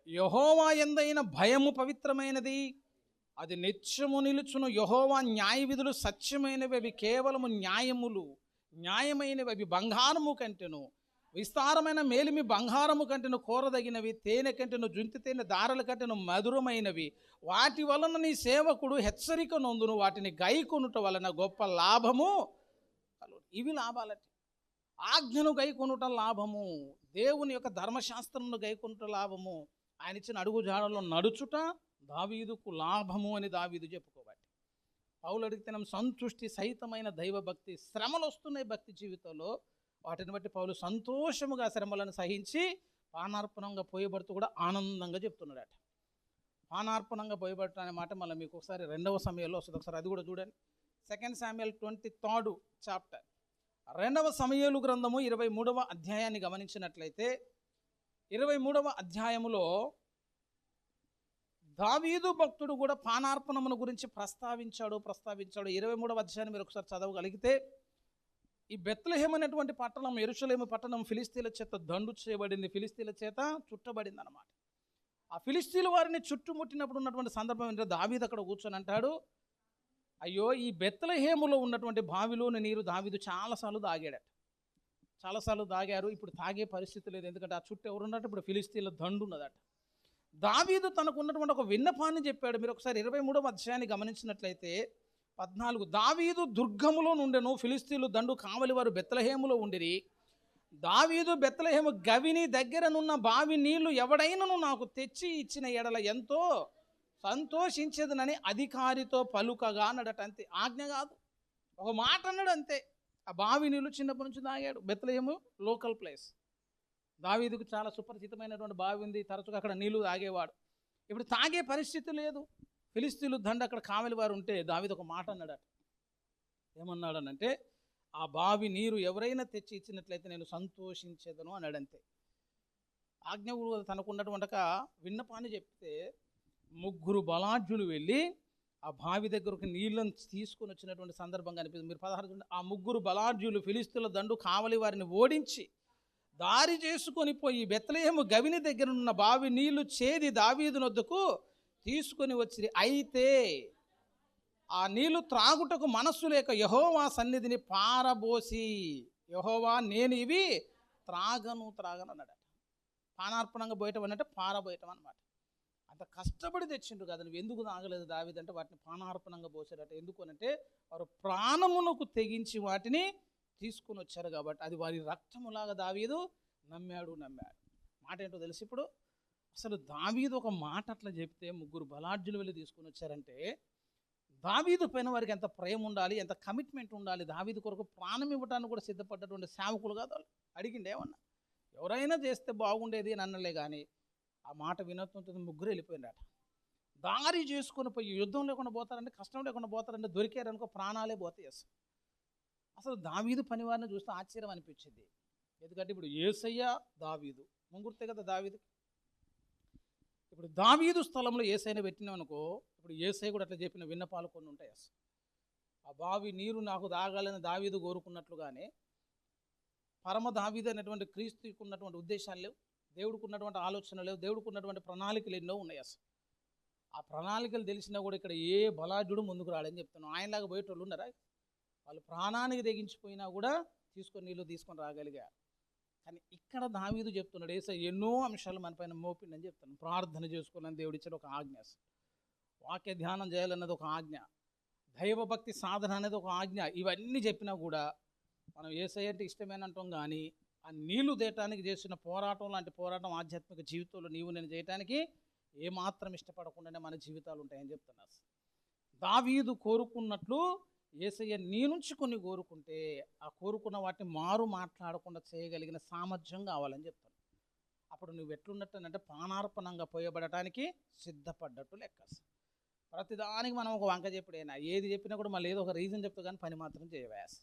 యెహోవా యందైన భయము పవిత్రమైనది, అది నిత్యము నిలుచును. యెహోవా న్యాయ విధులు సత్యమైనవి, అవి కేవలము న్యాయమైనవి. అవి బంగారము కంటెను విస్తారమైన మేలిమి, బంగారము కంటెను కోరదగినవి, తేనె కంటెను జుంతి తేనె దారల కంటెను మధురమైనవి. వాటి వలన నీ సేవకుడు హెచ్చరిక నొందును, వాటిని గైకొనుట వలన గొప్ప లాభము. ఇవి లాభాలటి. ఆజ్ఞను గైకొనుట లాభము, దేవుని యొక్క ధర్మశాస్త్రమును గైకొనుట లాభము, ఆయన ఇచ్చిన అడుగు జాడలో నడుచుట దావీదుకు లాభము అని దావీదు చెప్పుకోబట్టి. పౌలు అడిగితే సంతుష్టి సహితమైన దైవభక్తి. శ్రమలు వస్తున్నాయి భక్తి జీవితంలో, వాటిని బట్టి పౌలు సంతోషముగా శ్రమలను సహించి పానార్పణంగా పోయబడుతూ కూడా ఆనందంగా చెప్తున్నాడట. పానార్పణంగా పోయబడటం అనే మాట మళ్ళీ మీకు ఒకసారి 2వ సమూయేలులో వస్తుంది. ఒకసారి అది కూడా చూడండి. 2 శామ్యూయల్ 23rd చాప్టర్ 2వ సమూయేలు గ్రంథము 23వ అధ్యాయాన్ని గమనించినట్లయితే 23వ అధ్యాయములో దావీదు భక్తుడు కూడా పానార్పణమును గురించి ప్రస్తావించాడు. 23వ అధ్యాయాన్ని మీరు ఒకసారి చదవగలిగితే, ఈ బెత్లెహేము అనేటువంటి పట్టణం, యెరూషలేము పట్టణం ఫిలిస్తీన్ల చేత దండు చేయబడింది, ఫిలిస్తీన్ల చేత చుట్టబడింది అన్నమాట. ఆ ఫిలిస్తీన్ల వారిని చుట్టుముట్టినప్పుడు ఉన్నటువంటి సందర్భం ఏంటంటే దావీదు అక్కడ కూర్చొని అంటాడు, అయ్యో ఈ బెత్లెహేములో ఉన్నటువంటి బావిలోని నీరు దావీదు చాలాసార్లు తాగారు. ఇప్పుడు తాగే పరిస్థితి లేదు, ఎందుకంటే ఆ చుట్టూ ఎవరున్నట్టు ఇప్పుడు ఫిలిస్తీన్ల దండు ఉన్నదట. దావీదు తనకు ఉన్నటువంటి ఒక విన్నపాన్ని చెప్పాడు. మీరు ఒకసారి 23వ అధ్యాయాన్ని గమనించినట్లయితే 14, దావీదు దుర్గములో నుండెను, ఫిలిస్తీన్లు దండు కావలి వారు బెత్లెహేములో ఉండిరి. దావీదు బెత్లెహేము గవిని దగ్గరనున్న బావి నీళ్లు ఎవడైనను నాకు తెచ్చి ఇచ్చిన ఎడల ఎంతో సంతోషించేదనని అధికారితో పలుకగా అన్నాడట. అంతే, ఆజ్ఞ కాదు, ఒక మాట అన్నాడు అంతే. ఆ బావి నీళ్లు చిన్నప్పటి నుంచి తాగాడు. బెత్లెహేము లోకల్ ప్లేస్, దావీదుకు చాలా సుపరిచితమైనటువంటి బావి ఉంది, తరచుగా అక్కడ నీళ్లు తాగేవాడు. ఇప్పుడు తాగే పరిస్థితి లేదు, ఫిలిస్తీన్లు దండ అక్కడ కావలి వారు ఉంటే దావీదు ఒక మాట అన్నాడట. ఏమన్నాడనంటే, ఆ బావి నీరు ఎవరైనా తెచ్చి ఇచ్చినట్లయితే నేను సంతోషించేదను అన్నాడంతే. ఆజ్ఞ తనకున్నటువంటి ఒక విన్నపాన్ని చెప్తే 3 బలాఢ్యులు వెళ్ళి ఆ బావి దగ్గరకు నీళ్ళను తీసుకొని వచ్చినటువంటి సందర్భం కనిపిస్తుంది. మీరు 16 చూడండి. ఆ 3 బలాఢ్యులు ఫిలిస్తీన్ల దండు కావలి వారిని ఓడించి దారి చేసుకొని పోయి బెత్లెహేము గవిని దగ్గర ఉన్న బావి నీళ్లు చేది దావీదు నొద్దకు తీసుకొని వచ్చి, అయితే ఆ నీళ్లు త్రాగుటకు మనస్సు లేక యెహోవా సన్నిధిని పారబోసి, యెహోవా నేను ఇవి త్రాగను అన్నాడట. పానార్పణంగా పోయటం అంటే పారబోయటం అన్నమాట. అంత కష్టపడి తెచ్చిండ్రు కదా, నువ్వు ఎందుకు తాగలేదు దావీదు అంటే వాటిని పానార్పణంగా పోసాడట. ఎందుకు అంటే వారు ప్రాణమునకు తెగించి వాటిని తీసుకుని వచ్చారు కాబట్టి, అది వారి రక్తములాగా దావీదు నమ్మాడు. మాట ఏంటో తెలిసి ఇప్పుడు అసలు దావీదు ఒక మాట అట్లా చెప్తే ముగ్గురు బలాఢ్యులు వెళ్ళి తీసుకుని వచ్చారంటే దావీదు పైన వారికి ఎంత ప్రేమ ఉండాలి, ఎంత కమిట్మెంట్ ఉండాలి. దావీదు కొరకు ప్రాణం ఇవ్వటానికి కూడా సిద్ధపడ్డటువంటి సేవకులు కాదు వాళ్ళు. అడిగిండే ఏమన్నా ఎవరైనా చేస్తే బాగుండేది అని అన్నలే కానీ ఆ మాట వినొత్తుంటుంది. ముగ్గురు వెళ్ళిపోయినట. దారి చేసుకొని పోయి యుద్ధం లేకుండా పోతారంటే, కష్టం లేకుండా పోతారంటే, దొరికారనుకో ప్రాణాలే పోతాయి. అసలు దావీదు పనివారిని చూస్తే ఆశ్చర్యం అనిపించింది. ఎందుకంటే ఇప్పుడు యేసయ్య దావీదు ముంగుర్తే కదా దావీదు. ఇప్పుడు దావీదు స్థలంలో యేసయ్యను పెట్టినామనుకో, ఇప్పుడు యేసయ్య కూడా అట్లా చెప్పిన విన్నపాలు కొన్ని ఉంటాయి. ఆ బావి నీరు నాకు తాగాలని దావీదు కోరుకున్నట్లుగానే పరమ దావీదు అనేటువంటి క్రీస్తుకు ఉన్నటువంటి ఉద్దేశాలు లేవు, దేవుడికి ఉన్నటువంటి ఆలోచనలు లేవు, దేవుడికి ఉన్నటువంటి ప్రణాళికలు ఎన్నో ఉన్నాయి. ఆ ప్రణాళికలు తెలిసినా కూడా ఇక్కడ ఏ బలాఢ్యుడు ముందుకు రాడని చెప్తున్నాను. ఆయనలాగా పోయేటోళ్ళు ఉన్నారా? వాళ్ళు ప్రాణానికి తెగించిపోయినా కూడా నీళ్ళు తీసుకొని రాగలిగారు. కానీ ఇక్కడ దావీదు చెప్తున్నాడు, యేసయ్య ఎన్నో అంశాలు మన పైన మోపిండని చెప్తున్నాను. ప్రార్థన చేసుకోవాలని దేవుడు ఇచ్చిన ఒక ఆజ్ఞ, వాక్య ధ్యానం చేయాలన్నది ఒక ఆజ్ఞ, దైవభక్తి సాధన అనేది ఒక ఆజ్ఞ. ఇవన్నీ చెప్పినా కూడా మనం యేసయ్య అంటే ఇష్టమైన అంటాం, కానీ ఆ నీళ్లు తేయటానికి చేసిన పోరాటం లాంటి పోరాటం ఆధ్యాత్మిక జీవితంలో నీవు నేను చేయటానికి ఏమాత్రం ఇష్టపడకుండానే మన జీవితాలు ఉంటాయని చెప్తున్నారు. దావీదు కోరుకున్నట్లు యేసయ్య నీ నుంచి కొన్ని కోరుకుంటే ఆ కోరుకున్న వాటిని మారు మాట్లాడకుండా చేయగలిగిన సామర్థ్యం కావాలని చెప్తాను. అప్పుడు నువ్వు ఎట్లున్నట్టు పానార్పణంగా పోయబడటానికి సిద్ధపడ్డట్టు లెక్క. ప్రతిదానికి మనం ఒక వంక చెప్పుడైనా ఏది చెప్పినా కూడా మళ్ళీ ఏదో ఒక రీజన్ చెప్తా, కానీ పని మాత్రం చేయవేస్.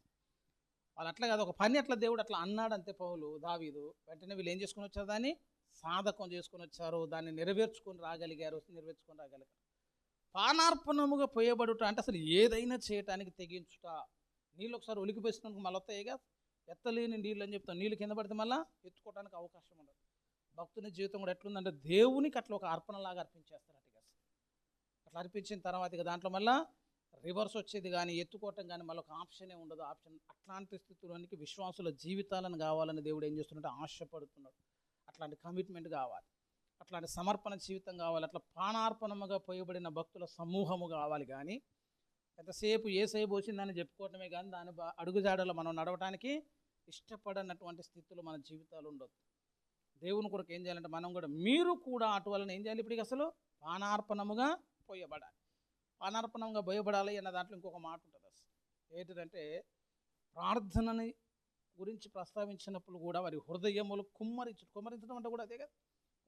వాళ్ళు అట్లా కాదు, ఒక పని అట్లా దేవుడు అట్లా అన్నాడంతే పౌలు దావీదు. వెంటనే వీళ్ళు ఏం చేసుకుని వచ్చారు, దాన్ని సాధకం చేసుకుని వచ్చారు, దాన్ని నెరవేర్చుకొని రాగలిగారు. పానార్పణముగా పోయబడుట అంటే అసలు ఏదైనా చేయటానికి తెగించుట. నీళ్ళు ఒకసారి ఒలికిపోయినందుకు మళ్ళీ వస్తాయిగా, ఎత్తలేని నీళ్ళు అని చెప్తాం. నీళ్ళు కింద పడితే మళ్ళీ ఎత్తుకోవడానికి అవకాశం ఉండదు. భక్తుని జీవితం కూడా ఎట్లుందంటే దేవునికి అట్లా ఒక అర్పణలాగా అర్పించేస్తారు. అట్లా అర్పించిన తర్వాత ఇక దాంట్లో మళ్ళీ రివర్స్ వచ్చేది కానీ ఎత్తుకోవటం కానీ మళ్ళీ ఒక ఆప్షనే ఉండదు. అట్లాంటి స్థితిలోనికి విశ్వాసుల జీవితాలను కావాలని దేవుడు ఏం చేస్తున్నట్టు ఆశపడుతున్నాడు. అట్లాంటి కమిట్మెంట్ కావాలి, అట్లాంటి సమర్పణ జీవితం కావాలి, అట్లా ప్రాణార్పణముగా పోయబడిన భక్తుల సమూహము కావాలి. కానీ ఎంతసేపు యేసయ్య పోసిందని చెప్పుకోవటమే కానీ దాని అడుగుజాడలో మనం నడవటానికి ఇష్టపడనటువంటి స్థితిలో మన జీవితాలు ఉండొద్దు. దేవుని కొరకు ఏం చేయాలంటే మనం కూడా, మీరు కూడా అటువలన ఏం చేయాలి, ఇప్పటికి అసలు పానార్పణముగా పోయబడాలి. పానార్పణంగా పోయబడాలి అన్న దాంట్లో ఇంకొక మాట ఉంటుంది. ఏంటిదంటే ప్రార్థనని గురించి ప్రస్తావించినప్పుడు కూడా వారి హృదయములు కుమ్మరించడం అంటే కూడా అదే కదా.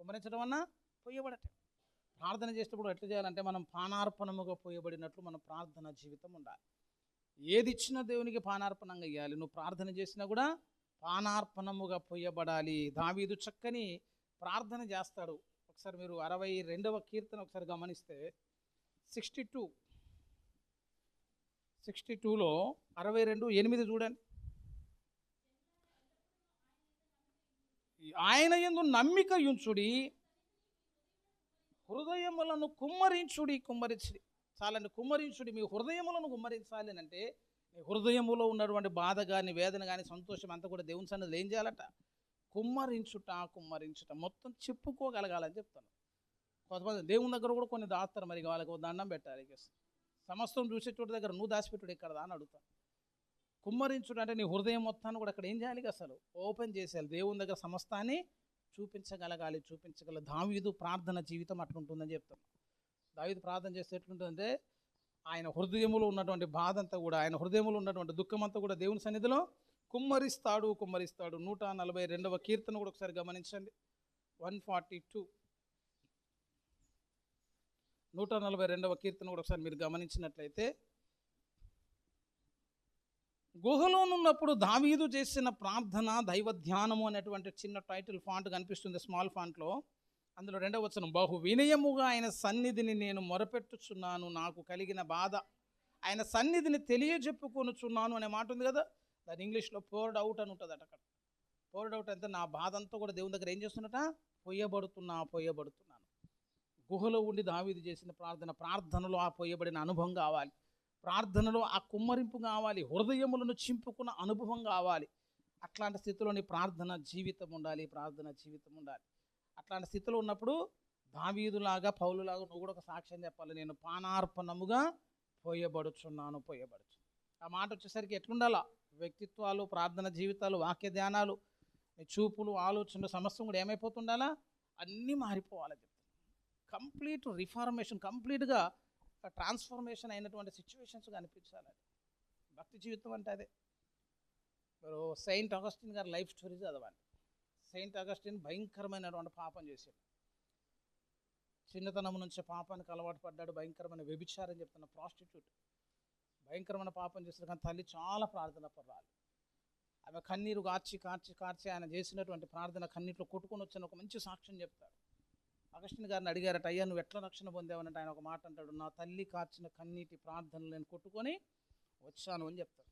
కుమ్మరించడం అన్నా పోయబడటం. ప్రార్థన చేసేటప్పుడు ఎట్లా చేయాలంటే మనం పానార్పణముగా పోయబడినట్లు మన ప్రార్థన జీవితం ఉండాలి. ఏది ఇచ్చినా దేవునికి పానార్పణంగా ఇవ్వాలి. నువ్వు ప్రార్థన చేసినా కూడా పానార్పణముగా పోయబడాలి. దావీదు చక్కని ప్రార్థన చేస్తాడు. ఒకసారి మీరు 62వ కీర్తన ఒకసారి గమనిస్తే 62లో 62:8 చూడండి. ఆయన యందు నమ్మిక ఉంచుడి, హృదయములను కుమ్మరించుడి. చాలండి, కుమ్మరించుడి. మీ హృదయములను కుమ్మరించాలి అంటే నీ హృదయములో ఉన్నటువంటి బాధ కానీ వేదన కానీ సంతోషం అంతా కూడా దేవుని సన్నిధిలో ఏం చేయాలట, కుమ్మరించుట మొత్తం చెప్పుకోగలగాలని చెప్తాను. కొంతమంది దేవుని దగ్గర కూడా కొన్ని దాస్తారు, మరి వాళ్ళకి దండం పెట్టాలి. సమస్తం చూసే చోటు దగ్గర నువ్వు దాచిపెట్టుడు ఎక్కడదా అని అడుగుతాను. కుమ్మరించుడు అంటే నీ హృదయం మొత్తాన్ని కూడా అక్కడ ఏం చేయాలి, అసలు ఓపెన్ చేసేయాలి. దేవుని దగ్గర సమస్తాన్ని చూపించగలగాలి. దావీదు ప్రార్థన జీవితం అట్లుంటుందని చెప్తాను. దావీదు ప్రార్థన చేస్తే ఎట్లుంటుందంటే ఆయన హృదయంలో ఉన్నటువంటి బాధ అంతా కూడా, ఆయన హృదయంలో ఉన్నటువంటి దుఃఖం అంతా కూడా దేవుని సన్నిధిలో కుమ్మరిస్తాడు. 142వ కీర్తన కూడా ఒకసారి గమనించండి. 142 142వ కీర్తన కూడా ఒకసారి మీరు గమనించినట్లయితే, గుహలోనున్నప్పుడు దావీదు చేసిన ప్రార్థన దైవ ధ్యానము అనేటువంటి చిన్న టైటిల్ ఫాంట్ కనిపిస్తుంది స్మాల్ ఫాంట్లో. అందులో 2వ వచనం, బహు వినయముగా ఆయన సన్నిధిని నేను మొరపెట్టుచున్నాను, నాకు కలిగిన బాధ ఆయన సన్నిధిని తెలియజెప్పుకొనుచున్నాను అనే మాట ఉంది కదా. దాని ఇంగ్లీష్లో పోర్డ్ అవుట్ అని ఉంటుంది అక్కడ. పోర్డ్ అవుట్ అంటే నా బాధ అంతా కూడా దేవుని దగ్గర ఏం చేస్తున్నట, పోయబడుతున్నాను. గుహలో ఉండి దావీదు చేసిన ప్రార్థనలో ఆ పోయబడిన అనుభవం కావాలి, ప్రార్థనలో ఆ కుమ్మరింపు కావాలి, హృదయములను చింపుకున్న అనుభవం కావాలి. అట్లాంటి స్థితిలోని ప్రార్థన జీవితం ఉండాలి. అట్లాంటి స్థితిలో ఉన్నప్పుడు దావీదులాగా పౌలులాగా నువ్వు కూడా ఒక సాక్ష్యం చెప్పాలి, నేను పానార్పణముగా పోయబడుచున్నాను. ఆ మాట వచ్చేసరికి ఎట్లుండాలా, వ్యక్తిత్వాలు, ప్రార్థన జీవితాలు, వాక్య ధ్యానాలు, చూపులు, ఆలోచనలు సమస్తం కూడా ఏమైపోతుండాలా, అన్నీ మారిపోవాలి. కంప్లీట్ రిఫార్మేషన్, కంప్లీట్గా ట్రాన్స్ఫర్మేషన్ అయినటువంటి సిచ్యువేషన్స్ కనిపించాలి. భక్తి జీవితం అంటే అదే. మీరు సెయింట్ అగస్టిన్ గారి లైఫ్ స్టోరీ చదవాలి. సెయింట్ అగస్టిన్ భయంకరమైనటువంటి పాపం చేశాడు. చిన్నతనం నుంచి పాపానికి అలవాటు పడ్డాడు. భయంకరమైన వ్యభిచారం చెప్తున్న ప్రాస్టిట్యూట్, భయంకరమైన పాపం చేశాడు. కానీ తల్లి చాలా ప్రార్థన పర్రాలి. ఆమె కన్నీరు కార్చి ఆయన చేసినటువంటి ప్రార్థన కన్నీటిలో కొట్టుకొని వచ్చిన ఒక మంచి సాక్ష్యం చెప్తాడు. అగస్టిన్ గారిని అడిగారట, అయ్యా నువ్వు ఎట్లా రక్షణ పొందావనంటే ఆయన ఒక మాట అంటాడు, నా తల్లి కార్చిన కన్నీటి ప్రార్థనలు నేను కొట్టుకొని వచ్చాను అని చెప్తాడు.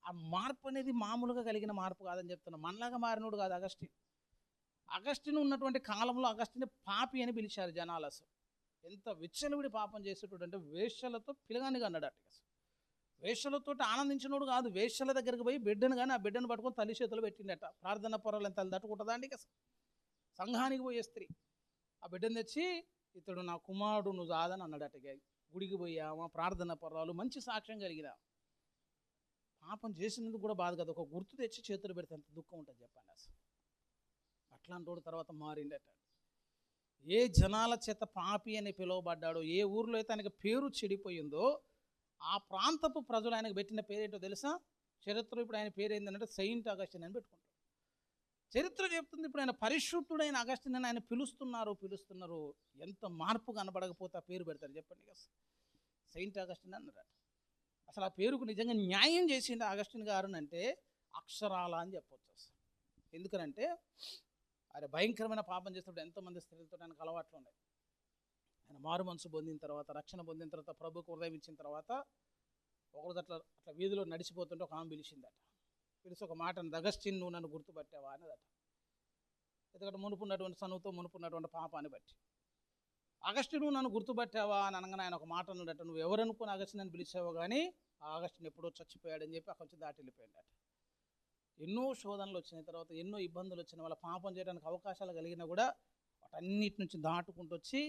ఆ మార్పు అనేది మామూలుగా కలిగిన మార్పు కాదని చెప్తున్నాను. మనలాగా మారినోడు కాదు అగస్టిన్ ఉన్నటువంటి కాలంలో అగస్టిన్ పాపి అని పిలిచారు జనాలు. అసలు ఎంత విచ్చలవిడి పాపం చేసేటోడు అంటే వేశ్యలతో పిలగానిగా అన్నాడు. అసలు వేశ్యలతో ఆనందించినోడు కాదు, వేశ్యల దగ్గరికి పోయి బిడ్డను కానీ ఆ బిడ్డను పట్టుకొని తల్లి చేతులు పెట్టిండట. ప్రార్థన పొరలు ఎంత తట్టుకుంటుందా అండి. అసలు సంఘానికి పోయే స్త్రీ ఆ బిడ్డను తెచ్చి, ఇతడు నా కుమారుడు నువ్వు కాదని అన్నాడట. గుడికి పోయామా, ప్రార్థన పొరాలు, మంచి సాక్ష్యం కలిగిన. పాపం చేసినందుకు కూడా బాధ కదా, ఒక గుర్తు తెచ్చి చేతులు పెడితే ఎంత దుఃఖం ఉంటుంది చెప్పండి. అసలు అట్లాంటి వాడు తర్వాత మారిండట. ఏ జనాల చేత పాపి అని పిలువబడ్డాడో, ఏ ఊర్లో అయితే ఆయనకి పేరు చెడిపోయిందో ఆ ప్రాంతపు ప్రజలు ఆయనకు పెట్టిన పేరేంటో తెలుసా? చరిత్ర ఇప్పుడు ఆయన పేరు ఏంటంటే సెయింట్ అగస్టిన్ అని పెట్టుకుంటారు. చరిత్ర చెప్తుంది ఇప్పుడు ఆయన పరిశుద్ధుడైన అగస్టిన్ అని ఆయన పిలుస్తున్నారు. ఎంత మార్పు కనబడకపోతే ఆ పేరు పెడతారు చెప్పండి. అసలు సెయింట్ అగస్టిన్ అన్నారట. అసలు ఆ పేరుకు నిజంగా న్యాయం చేసిండు అగస్టిన్ గారు అంటే అక్షరాల అని చెప్పొచ్చు. అసలు ఎందుకనంటే ఆయన భయంకరమైన పాపం చేసినప్పుడు ఎంతోమంది స్త్రీలతో ఆయనకు అలవాట్లు ఉన్నాయి. ఆయన మారు మనసు పొందిన తర్వాత, రక్షణ పొందిన తర్వాత, ప్రభుకు హృదయం ఇచ్చిన తర్వాత ఒకరోజు అట్లా వీధిలో నడిచిపోతుంటే ఒక ఆమె పిలిచిందట. పిలిచి ఒక మాట అన్నది, అగస్టిన్ నువ్వు నన్ను గుర్తుపట్టావా అన్నదట. ఎందుకంటే మునుపున్నటువంటి సనువుతో మునుపున్నటువంటి పాపాన్ని బట్టి, అగస్టిన్ నువ్వు నన్ను గుర్తుపట్టావా అని అనగానే ఆయన ఒక మాట అన్నాడట, నువ్వు ఎవరనుకుని అగస్టిన్ అని పిలిచావో కానీ ఆ అగస్టిన్ ఎప్పుడో చచ్చిపోయాడని చెప్పి అక్కడి నుంచి దాటి వెళ్ళిపోయాడట. ఎన్నో శోధనలు వచ్చిన తర్వాత, ఎన్నో ఇబ్బందులు వచ్చిన, వాళ్ళ పాపం చేయడానికి అవకాశాలు కలిగినా కూడా వాటన్నిటి నుంచి దాటుకుంటూ వచ్చి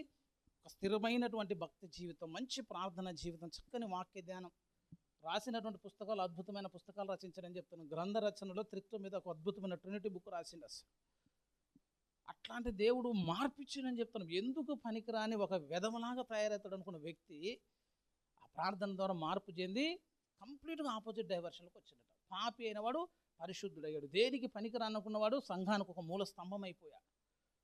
ఒక స్థిరమైనటువంటి భక్తి జీవితం, మంచి ప్రార్థన జీవితం, చక్కని వాక్య ధ్యానం, రాసినటువంటి పుస్తకాలు, అద్భుతమైన పుస్తకాలు రచించారని చెప్తున్నాను. గ్రంథ రచనలో త్రిత్వం మీద ఒక అద్భుతమైన ట్రినిటీ బుక్ రాసిండు. అసలు అట్లాంటి దేవుడు మార్పిచ్చిందని చెప్తున్నాం. ఎందుకు పనికిరాని ఒక వెధవలాగా తయారవుతాడు అనుకున్న వ్యక్తి ఆ ప్రార్థన ద్వారా మార్పు చెంది కంప్లీట్గా ఆపోజిట్ డైవర్షన్కి వచ్చిందట. పాపి అయినవాడు పరిశుద్ధుడయ్యాడు. దేనికి పనికిరానుకున్నవాడు సంఘానికి ఒక మూల స్తంభం అయిపోయాడు,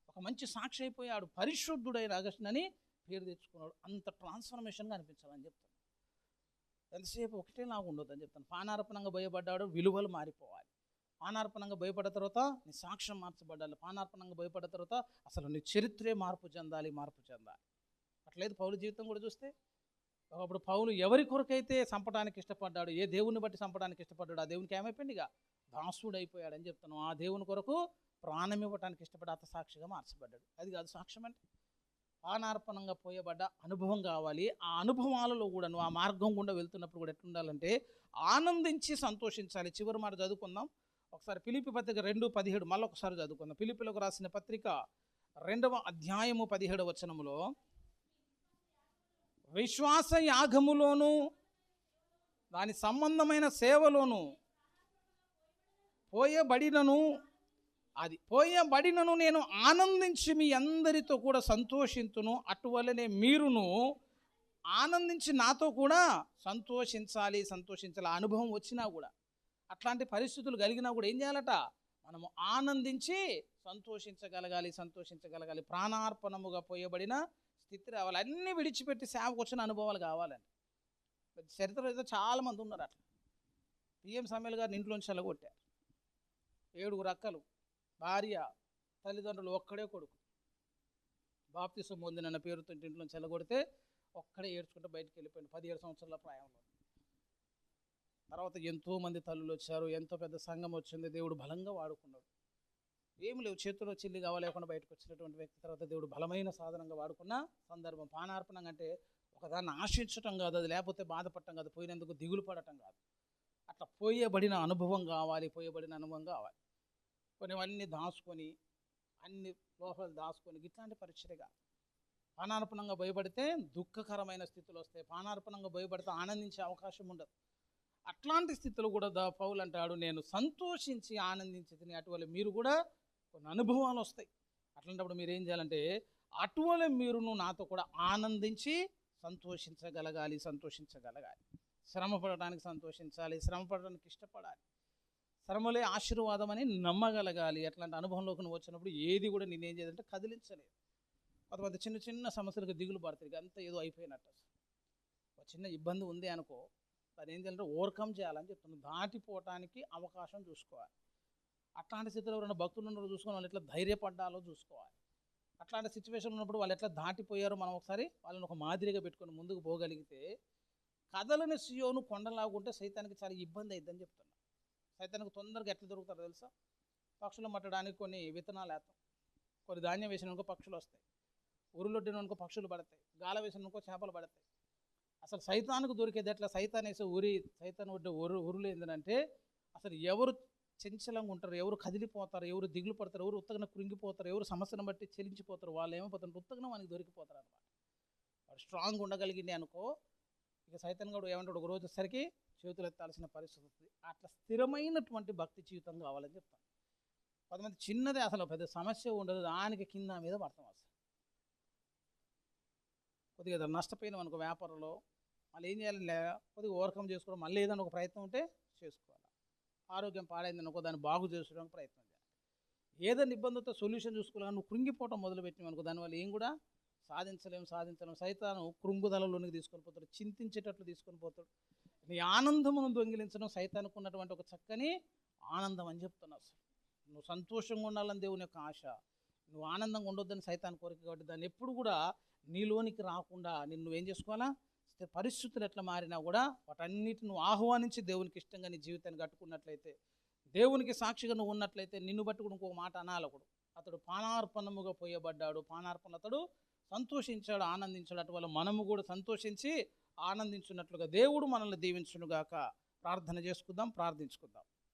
ఒక మంచి సాక్షి అయిపోయాడు. పరిశుద్ధుడైన అగస్టిన్ అని పేరు తెచ్చుకున్నాడు. అంత ట్రాన్స్ఫర్మేషన్గా అనిపించాలని చెప్తాను. ఎంతసేపు ఒకటే లాగా ఉండొద్దు అని చెప్తాను. పానార్పణంగా భయపడ్డాడు, విలువలు మారిపోవాలి. పానార్పణంగా భయపడ్డ తర్వాత నీ సాక్ష్యం మార్చబడాలి. పానార్పణంగా భయపడ్డ తర్వాత అసలు నీ చరిత్రే మార్పు చెందాలి. అట్లేదు పౌలు జీవితం కూడా చూస్తే, ఒకప్పుడు పౌలు ఎవరి కొరకైతే చంపడానికి ఇష్టపడ్డాడు, ఏ దేవుని బట్టి చంపడానికి ఇష్టపడ్డాడు, ఆ దేవునికి ఏమైపోయింది, ఇక దాసుడు అయిపోయాడని చెప్తాను. ఆ దేవుని కొరకు ప్రాణం ఇవ్వడానికి ఇష్టపడి అత సాక్షిగా మార్చబడ్డాడు. అది కాదు సాక్ష్యం అంటే. పానార్పణంగా పోయబడ్డ అనుభవం కావాలి. ఆ అనుభవాలలో కూడా నువ్వు ఆ మార్గం గుండా వెళ్తున్నప్పుడు కూడా ఎట్లుండాలంటే ఆనందించి సంతోషించాలి. చివరి మాట చదువుకుందాం ఒకసారి. ఫిలిప్పీ పత్రిక 2:17 మళ్ళీ ఒకసారి చదువుకుందాం. ఫిలిప్పీలకు రాసిన పత్రిక 2వ అధ్యాయము 17వ వచనములో, విశ్వాస యాగములోను దాని సంబంధమైన సేవలోను పోయబడినను నేను ఆనందించి మీ అందరితో కూడా సంతోషింతును, అటువలనే మీరును ఆనందించి నాతో కూడా సంతోషించాలి. అనుభవం వచ్చినా కూడా, అట్లాంటి పరిస్థితులు కలిగినా కూడా ఏం చేయాలట, మనము ఆనందించి సంతోషించగలగాలి. ప్రాణార్పణముగా పోయబడిన స్థితి రావాలి. అన్నీ విడిచిపెట్టి సేవకు వచ్చిన అనుభవాలు కావాలండి. చరిత్రలో అయితే చాలామంది ఉన్నారు అట్లా. పిఎం సమేల్ గారిని ఇంట్లోంచి వెళ్ళగొట్టారు. 7 అక్కలు, భార్య, తల్లిదండ్రులు, ఒక్కడే కొడుకు. బాప్తిసం పొందిన పేరుతో ఇంట్లోంచి వెళ్ళగొడితే ఒక్కడే ఏడ్చుకుంటూ బయటికి వెళ్ళిపోయింది 17 సంవత్సరాల ప్రాయంలో. తర్వాత ఎంతోమంది తల్లులు వచ్చారు, ఎంతో పెద్ద సంఘం వచ్చింది, దేవుడు బలంగా వాడుకున్నాడు. ఏమి లేవు, చేతిలో చిల్లి కావాలేకుండా బయటకు వచ్చినటువంటి వ్యక్తి తర్వాత దేవుడు బలమైన సాధనంగా వాడుకున్న సందర్భం. పానార్పణం అంటే ఒకదాన్ని ఆశించటం కాదు, అది లేకపోతే బాధపడటం కాదు, పోయినందుకు దిగులు పడటం కాదు. అట్లా పోయబడిన అనుభవం కావాలి, పోయబడిన అనుభవం కావాలి. కొన్నివన్నీ దాచుకొని, అన్ని లోపాలు దాచుకొని ఇట్లాంటి పరిచయగా పానార్పణంగా భయపడితే దుఃఖకరమైన స్థితులు వస్తాయి. పానార్పణంగా భయపడితే ఆనందించే అవకాశం ఉండదు. అట్లాంటి స్థితిలో కూడా పౌలు అంటాడు, నేను సంతోషించి ఆనందించి తిని. అటువల్ల మీరు కూడా కొన్ని అనుభవాలు వస్తాయి. అట్లాంటప్పుడు మీరు ఏం చేయాలంటే అటువల్ల మీరును నాతో కూడా ఆనందించి సంతోషించగలగాలి. శ్రమ పడటానికి సంతోషించాలి, శ్రమ పడడానికి ఇష్టపడాలి. శ్రమలే ఆశీర్వాదం అని నమ్మగలగాలి. అట్లాంటి అనుభవంలోకి నువ్వు వచ్చినప్పుడు ఏది కూడా నేనేం చేయాలంటే కదిలించలేదు. కొంతమంది చిన్న చిన్న సమస్యలకు దిగులు పడతాయి, అంతా ఏదో అయిపోయినట్టు. ఒక చిన్న ఇబ్బంది ఉంది అనుకో, దాన్ని ఏం చేయాలంటే ఓవర్కమ్ చేయాలని చెప్తున్నాను. దాటిపోవటానికి అవకాశం చూసుకోవాలి. అట్లాంటి స్థితిలో ఎవరైనా భక్తులు ఉన్నప్పుడు చూసుకొని వాళ్ళు ఎట్లా ధైర్యపడ్డాలో చూసుకోవాలి. అట్లాంటి సిచ్యువేషన్ ఉన్నప్పుడు వాళ్ళు ఎట్లా దాటిపోయారో మనం ఒకసారి వాళ్ళని ఒక మాదిరిగా పెట్టుకొని ముందుకు పోగలిగితే, కథలని సియోను కొండలాగుంటే సైతానికి చాలా ఇబ్బంది అయిద్దని చెప్తున్నా. సైతానికి తొందరగా ఎట్లా దొరుకుతారో తెలుసా? పక్షులు మట్టడానికి కొన్ని విత్తనాలు వేస్తాం, కొన్ని ధాన్యం వేసినాకో పక్షులు వస్తాయి, ఉరులొడ్డిననుకో పక్షులు పడతాయి, గాల వేసిననుకో చేపలు పడతాయి. అసలు సైతానికి దొరికేది ఎట్లా? సైతాన్ వేసే సైతాన్ ఒడ్డే ఉరులు ఏంటంటే, అసలు ఎవరు చంచలంగా ఉంటారు, ఎవరు కదిలిపోతారు, ఎవరు దిగులు పడతారు, ఎవరు ఉత్తగన కృంగిపోతారు, ఎవరు సమస్యను బట్టి చెలించిపోతారు, వాళ్ళు ఏమైపోతారు, ఉత్తగన మనకి దొరికిపోతారు అనమాట. వాడు స్ట్రాంగ్ ఉండగలిగింది అనుకో, ఇక సైతాన్ గడు ఏమంటాడు, ఒక రోజు వచ్చేసరికి చేతులు ఎత్తాల్సిన పరిస్థితి వస్తుంది. అట్లా స్థిరమైనటువంటి భక్తి జీవితం కావాలని చెప్తాను. కొంతమంది చిన్నదే అసలు పెద్ద సమస్య ఉండదు, దానికి కింద మీద పడతాం. అసలు కొద్దిగా నష్టపోయినాం అనుకో వ్యాపారంలో, మళ్ళీ ఏం చేయాలి, కొద్దిగా ఓవర్కమ్ చేసుకోవడం, మళ్ళీ ఏదైనా ఒక ప్రయత్నం ఉంటే చేసుకోవాలి. ఆరోగ్యం పాడైంది అనుకో, దాన్ని బాగు చేసుకోవడానికి ప్రయత్నం చేయాలి. ఏదైనా ఇబ్బందితో సొల్యూషన్ చూసుకోవాలి. నువ్వు కృంగిపోవటం మొదలుపెట్టినావు అనుకో, దానివల్ల ఏం కూడా సాధించలేము. సైతాను కృంగుదలలోనికి తీసుకొని పోతాడు, చింతించేటట్లు తీసుకొని పోతాడు. నీ ఆనందమును దొంగిలించడం సైతానికి ఉన్నటువంటి ఒక చక్కని ఆనందం అని చెప్తున్నావు. అసలు నువ్వు సంతోషంగా ఉండాలని దేవుని యొక్క ఆశ, నువ్వు ఆనందంగా ఉండొద్దని సైతాన్ కోరిక. కాబట్టి దాన్ని ఎప్పుడు కూడా నీలోనికి రాకుండా నువ్వేం చేసుకోవాలా? పరిస్థితులు ఎట్లా మారినా కూడా వాటన్నిటిని నువ్వు ఆహ్వానించి దేవునికి ఇష్టంగా నీ జీవితాన్ని కట్టుకున్నట్లయితే, దేవునికి సాక్షిగా నువ్వు ఉన్నట్లయితే, నిన్ను బట్టి కూడా ఇంకొక మాట అనాలకుడు, అతడు పానార్పణముగా పోయబడ్డాడు, పానార్పణ అతడు సంతోషించాడు, ఆనందించాడు. అటువల్ల మనము కూడా సంతోషించి ఆనందించున్నట్లుగా దేవుడు మనల్ని దీవించునుగాక. ప్రార్థన చేసుకుందాం, ప్రార్థించుకుందాం.